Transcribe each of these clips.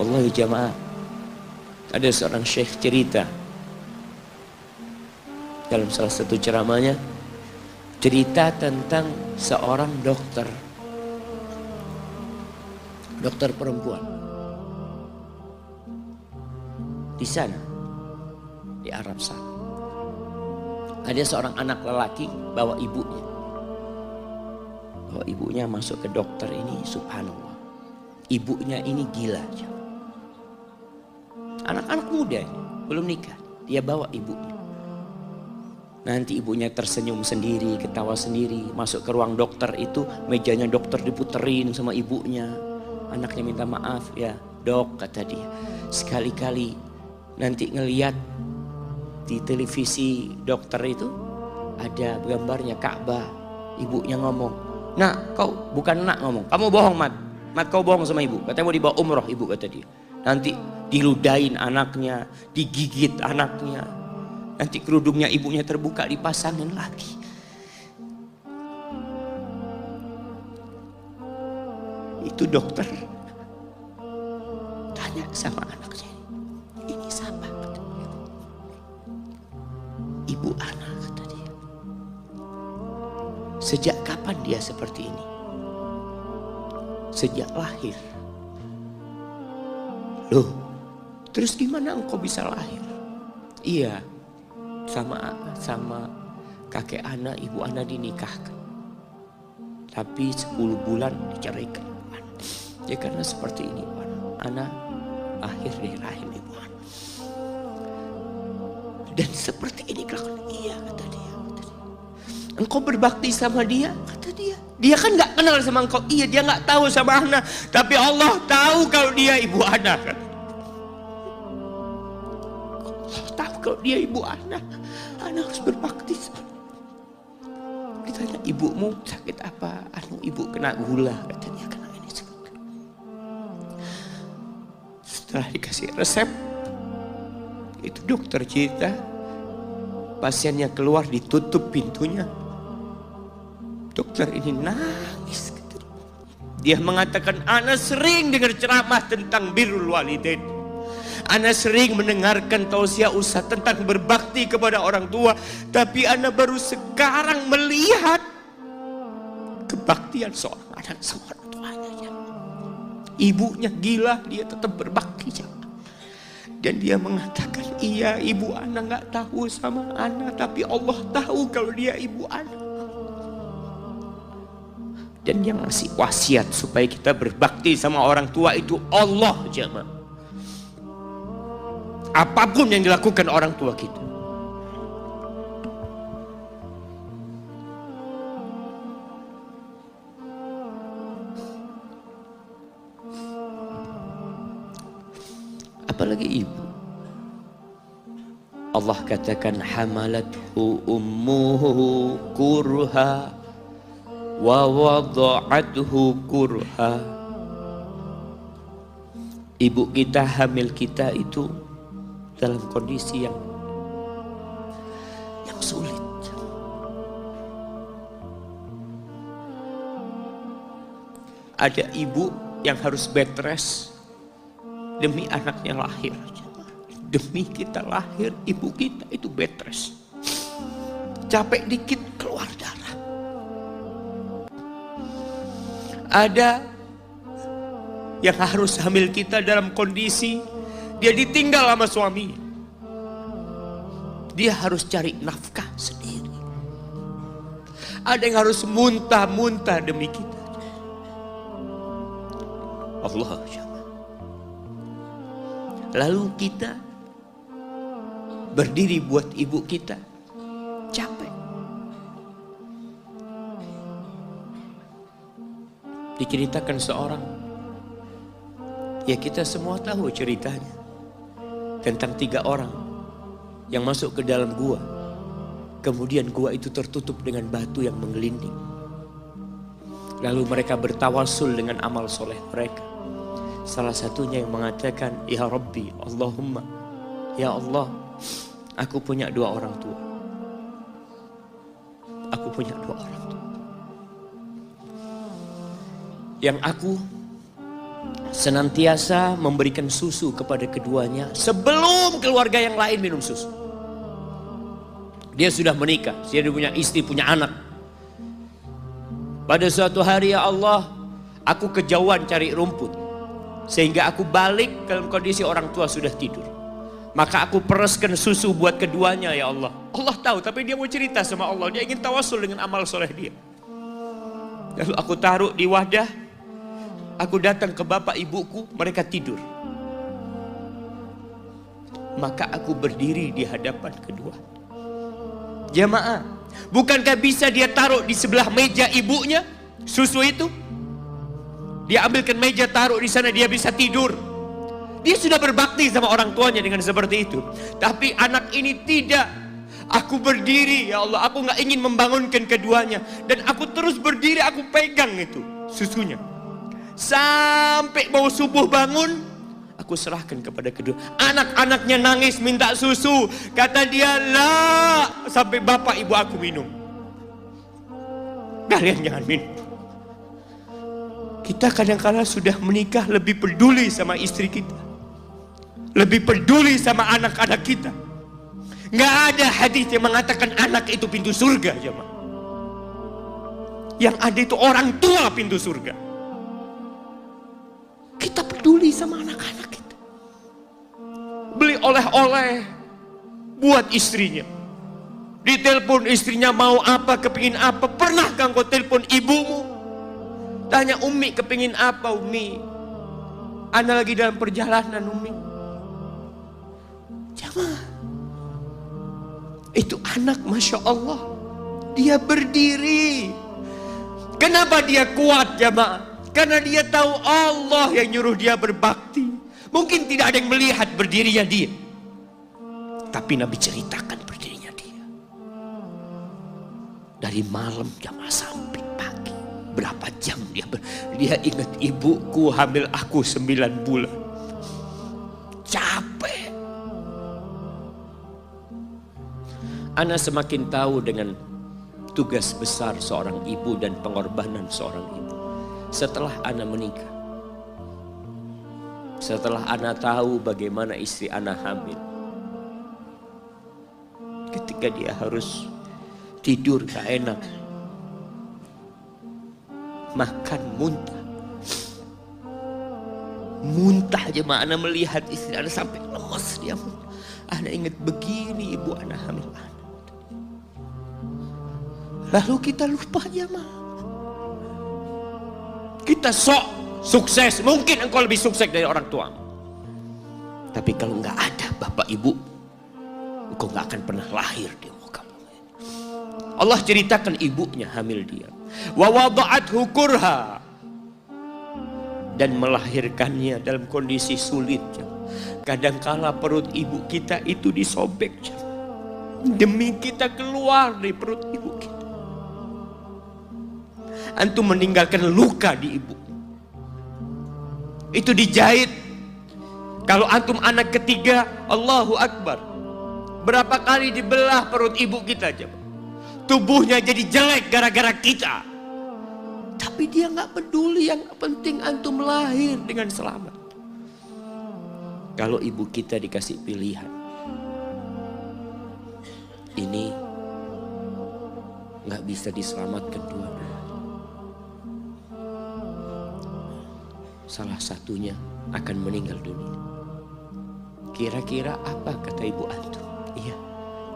Wallahi jamaah, ada seorang syekh cerita dalam salah satu ceramahnya, cerita tentang seorang dokter perempuan di sana, di Arab sana. Ada seorang anak lelaki bawa ibunya masuk ke dokter ini, subhanallah. Ibunya ini gila. Anak-anak muda ini, belum nikah, dia bawa ibunya. Nanti ibunya tersenyum sendiri, ketawa sendiri. Masuk ke ruang dokter itu, mejanya dokter diputerin sama ibunya. Anaknya minta maaf, ya dok, kata dia, sekali-kali nanti ngeliat di televisi dokter itu ada gambarnya Ka'bah. Ibunya ngomong, nak kau bukan nak ngomong, kamu bohong Mat kau bohong sama ibu, katanya mau dibawa umroh ibu, kata dia. Nanti diludahin anaknya, digigit anaknya, nanti kerudungnya ibunya terbuka dipasangin lagi. Itu dokter tanya sama anaknya, ini siapa? Ibu anak, kata dia. Sejak kapan dia seperti ini? Sejak lahir. Loh, terus gimana engkau bisa lahir? Iya, sama kakek anak, ibu anak dinikahkan, tapi 10 bulan diceraikan. Ya karena seperti ini, anak lahir dari rahim ibu anak. Dan seperti ini kelakuan. Iya, kata dia. Engkau berbakti sama dia, kata dia. Dia kan gak kenal sama engkau. Iya, dia gak tahu sama anak, tapi Allah tahu kalau dia ibu anak. Allah tahu kalau dia ibu anak. Anak harus berbakti sama dia. Ditanya, ibumu sakit apa? Ibu kena gula, katanya, kena ini sakit. Setelah dikasih resep, itu dokter cerita, pasiennya keluar, ditutup pintunya. Dokter ini nangis. Dia mengatakan, ana sering dengar ceramah tentang birrul walidain. Ana sering mendengarkan tausiah ustaz tentang berbakti kepada orang tua, tapi ana baru sekarang melihat kebaktian seorang anak sama orang tuanya. Ibunya gila, dia tetap berbakti. Dan dia mengatakan, iya, ibu anak gak tahu sama anak, tapi Allah tahu kalau dia ibu anak. Dan yang ngasih wasiat supaya kita berbakti sama orang tua itu Allah, jemaah. Apapun yang dilakukan orang tua kita. Apalagi ibu. Allah katakan, hamalathu ummuhu kurha wa wada'athu kurha. Ibu kita hamil kita itu dalam kondisi yang sulit. Ada ibu yang harus bed rest demi anaknya lahir. Demi kita lahir, ibu kita itu bed rest. Capek dikit keluar darah. Ada yang harus hamil kita dalam kondisi dia ditinggal sama suami. Dia harus cari nafkah sendiri. Ada yang harus muntah-muntah demi kita. Allah. Lalu kita berdiri buat ibu kita, capek. Diceritakan seorang, ya kita semua tahu ceritanya, tentang 3 orang yang masuk ke dalam gua. Kemudian gua itu tertutup dengan batu yang menggelinding. Lalu mereka bertawasul dengan amal soleh mereka. Salah satunya yang mengatakan, ya Rabbi, Allahumma, ya Allah, aku punya 2 orang tua. Aku punya 2 orang tua. Yang aku senantiasa memberikan susu kepada keduanya sebelum keluarga yang lain minum susu. Dia sudah menikah, dia punya istri, punya anak. Pada suatu hari, ya Allah, aku kejauhan cari rumput, sehingga aku balik dalam kondisi orang tua sudah tidur. Maka aku pereskan susu buat keduanya, ya Allah. Allah tahu, tapi dia mau cerita sama Allah. Dia ingin tawasul dengan amal soleh dia. Lalu aku taruh di wadah. Aku datang ke bapak ibuku, mereka tidur. Maka aku berdiri di hadapan kedua. Jamaah, bukankah bisa dia taruh di sebelah meja ibunya susu itu? Dia ambilkan meja, taruh di sana, dia bisa tidur. Dia sudah berbakti sama orang tuanya dengan seperti itu. Tapi anak ini tidak. Aku berdiri, ya Allah, aku gak ingin membangunkan keduanya. Dan aku terus berdiri, aku pegang itu susunya. Sampai mau subuh bangun, aku serahkan kepada kedua. Anak-anaknya nangis minta susu. Kata dia, lah, sampai bapak ibu aku minum. Kalian jangan minum. Kita kadang-kadang sudah menikah lebih peduli sama istri kita, lebih peduli sama anak-anak kita. Nggak ada hadis yang mengatakan anak itu pintu surga, jemaah. Yang ada itu orang tua pintu surga. Kita peduli sama anak-anak kita. Beli oleh-oleh buat istrinya. Ditelepon istrinya mau apa, kepingin apa. Pernahkah engkau telepon ibumu? Tanya, Umi kepingin apa, Umi? Ana lagi dalam perjalanan, Umi. Jamaah, itu anak, Masya Allah, dia berdiri. Kenapa dia kuat, jamaah? Karena dia tahu Allah yang nyuruh dia berbakti. Mungkin tidak ada yang melihat berdirinya dia, tapi Nabi ceritakan berdirinya dia. Dari malam jamaah sampai pagi, berapa jam dia ingat, ibuku hamil aku 9 bulan. Capek. Ana semakin tahu dengan tugas besar seorang ibu dan pengorbanan seorang ibu setelah Ana menikah. Setelah Ana tahu bagaimana istri Ana hamil, ketika dia harus tidur gak enak, makan muntah aja, Ana melihat istri Ana sampai lemas dia. Ana ingat begini ibu Ana hamil Ana. Lalu kita lupa, jemaah. Kita sok sukses, mungkin engkau lebih sukses dari orang tua. Tapi kalau nggak ada bapak ibu, engkau nggak akan pernah lahir di muka bumi. Allah ceritakan ibunya hamil dia. Wa wada'athu kurha, dan melahirkannya dalam kondisi sulit. Kadangkala perut ibu kita itu disobek demi kita keluar dari perut ibu kita. Antum meninggalkan luka di ibu, itu dijahit. Kalau antum anak ketiga, Allahu Akbar, berapa kali dibelah perut ibu kita aja. Tubuhnya jadi jelek gara-gara kita. Tapi dia nggak peduli, yang penting antum lahir dengan selamat. Kalau ibu kita dikasih pilihan, ini nggak bisa diselamatkan dua-duanya, salah satunya akan meninggal dunia. Kira-kira apa kata ibu antum? Iya,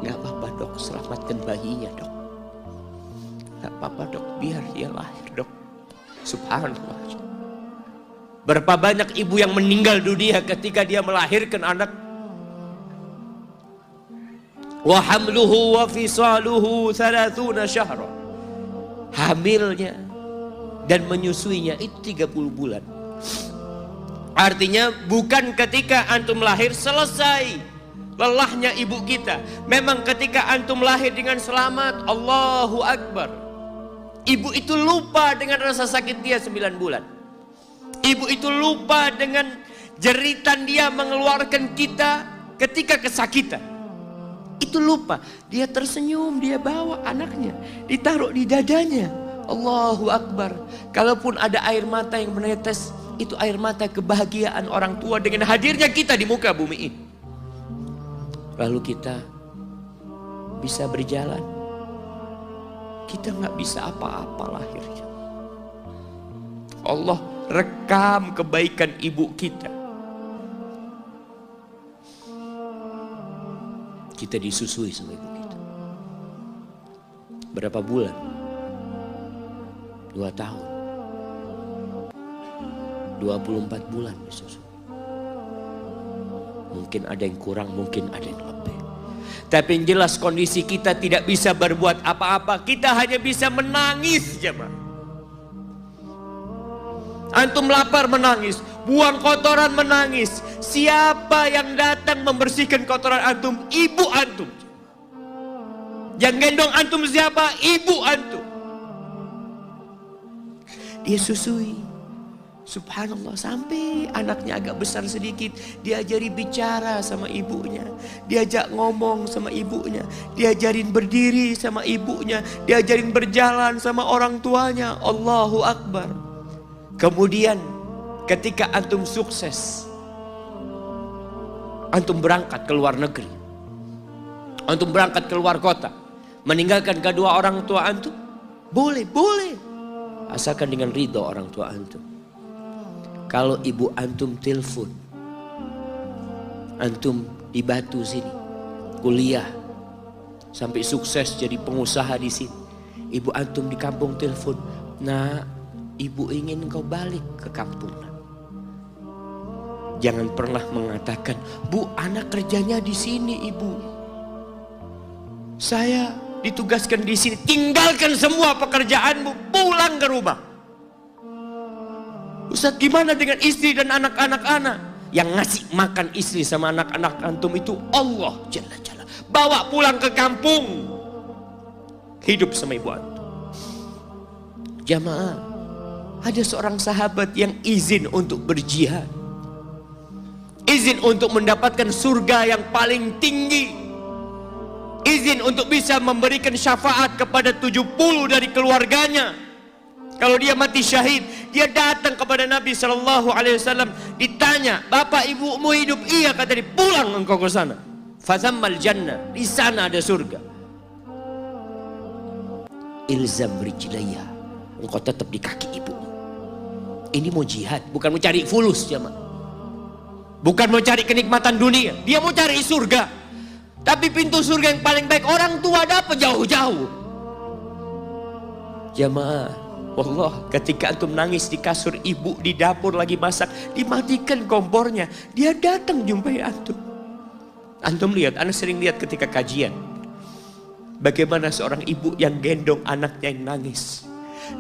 nggak apa-apa dok, selamatkan bayinya dok. Nggak apa-apa dok, biar dia lahir dok. Subhanallah. Berapa banyak ibu yang meninggal dunia ketika dia melahirkan anak. Wa hamluhu wa fisaluhu 30 syahra. Hamilnya dan menyusuinya itu 30 bulan. Artinya bukan ketika antum lahir selesai lelahnya ibu kita. Memang ketika antum lahir dengan selamat, Allahu Akbar, ibu itu lupa dengan rasa sakit dia 9 bulan. Ibu itu lupa dengan jeritan dia mengeluarkan kita ketika kesakitan. Itu lupa. Dia tersenyum, dia bawa anaknya, ditaruh di dadanya. Allahu Akbar. Kalaupun ada air mata yang menetes, itu air mata kebahagiaan orang tua dengan hadirnya kita di muka bumi ini. Lalu kita bisa berjalan. Kita nggak bisa apa-apa lahirnya. Allah rekam kebaikan ibu kita. Kita disusui sama ibu kita. Berapa bulan? 2 tahun. 24 bulan disusui. Mungkin ada yang kurang, mungkin ada yang lebih. Tapi yang jelas kondisi kita tidak bisa berbuat apa-apa. Kita hanya bisa menangis, jemaah. Antum lapar menangis, buang kotoran menangis. Siapa yang datang membersihkan kotoran antum? Ibu antum. Yang gendong antum siapa? Ibu antum. Dia susui. Subhanallah, sampai anaknya agak besar sedikit, diajari bicara sama ibunya, diajak ngomong sama ibunya, diajarin berdiri sama ibunya, diajarin berjalan sama orang tuanya. Allahu Akbar. Kemudian ketika antum sukses, antum berangkat ke luar negeri, antum berangkat ke luar kota, meninggalkan kedua orang tua antum, boleh, asalkan dengan ridho orang tua antum. Kalau ibu antum telepon, antum di Batu sini, kuliah, sampai sukses jadi pengusaha di sini. Ibu antum di kampung telepon, nah ibu ingin kau balik ke kampung. Jangan pernah mengatakan, bu anak kerjanya di sini ibu. Saya ditugaskan di sini, tinggalkan semua pekerjaanmu, pulang ke rumah. Ustaz, gimana dengan istri dan anak-anak anak? Yang ngasih makan istri sama anak-anak antum itu Allah Jalla Jalla. Bawa pulang ke kampung, hidup sama ibu antum. Jamaah, ada seorang sahabat yang izin untuk berjihad, izin untuk mendapatkan surga yang paling tinggi, izin untuk bisa memberikan syafaat kepada 70 dari keluarganya. Kalau dia mati syahid, dia datang kepada Nabi SAW, ditanya, bapak ibumu hidup? Iya, kata dia, pulang engkau ke sana. Fathammal jannah, di sana ada surga. Ilzam rijlaya, engkau tetap di kaki ibu. Ini mau jihad, bukan mau cari fulus, jemaah. Bukan mau cari kenikmatan dunia, dia mau cari surga. Tapi pintu surga yang paling baik orang tua dapat jauh-jauh. Jamaah, Allah, ketika antum nangis di kasur ibu, di dapur lagi masak, dimatikan kompornya, dia datang jumpai antum. Antum lihat, anak sering lihat ketika kajian, bagaimana seorang ibu yang gendong anaknya yang nangis.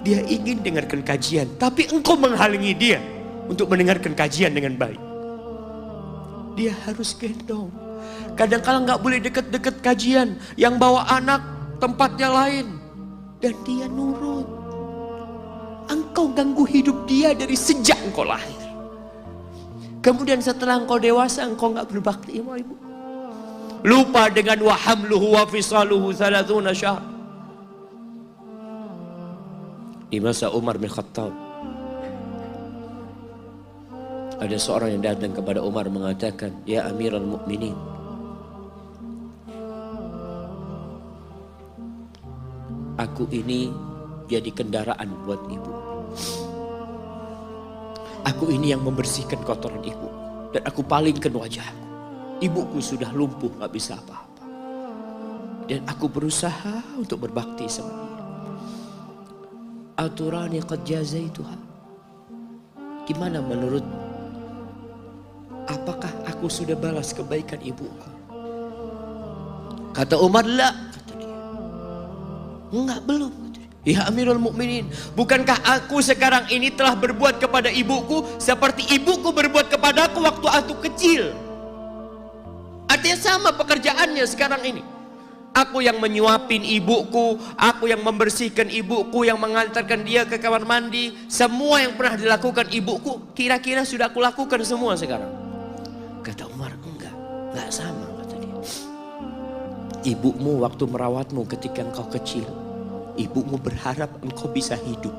Dia ingin dengarkan kajian, tapi engkau menghalangi dia untuk mendengarkan kajian dengan baik. Dia harus gendong. Kadang-kadang nggak boleh deket-deket kajian, yang bawa anak tempatnya lain, dan dia nurut. Engkau ganggu hidup dia dari sejak engkau lahir. Kemudian setelah engkau dewasa, engkau nggak berbakti sama ibu. Lupa dengan wa hamluhu wa fisaluhu 30 syahr. Di masa Umar bin Khattab, ada seorang yang datang kepada Umar mengatakan, ya Amirul Mukminin, aku ini jadi kendaraan buat ibu. Aku ini yang membersihkan kotoran ibu, dan aku palingkan wajahku. Ibuku sudah lumpuh, gak bisa apa-apa, dan aku berusaha untuk berbakti sama dia. Aturani qad jazaituha. Gimana menurutmu? Apakah aku sudah balas kebaikan ibuku? Kata Umar, la. Kata dia, enggak, belum. Ya Amirul Mukminin, bukankah aku sekarang ini telah berbuat kepada ibuku seperti ibuku berbuat kepadaku waktu aku kecil? Artinya sama pekerjaannya sekarang ini. Aku yang menyuapin ibuku, aku yang membersihkan ibuku, yang mengantarkan dia ke kamar mandi. Semua yang pernah dilakukan ibuku, kira-kira sudah aku lakukan semua sekarang. Kata Umar, enggak sama, kata dia. Ibumu waktu merawatmu ketika engkau kecil, Ibumu berharap engkau bisa hidup.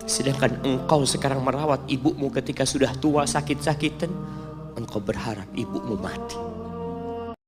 Sedangkan engkau sekarang merawat ibumu ketika sudah tua sakit-sakitan. Engkau berharap ibumu mati.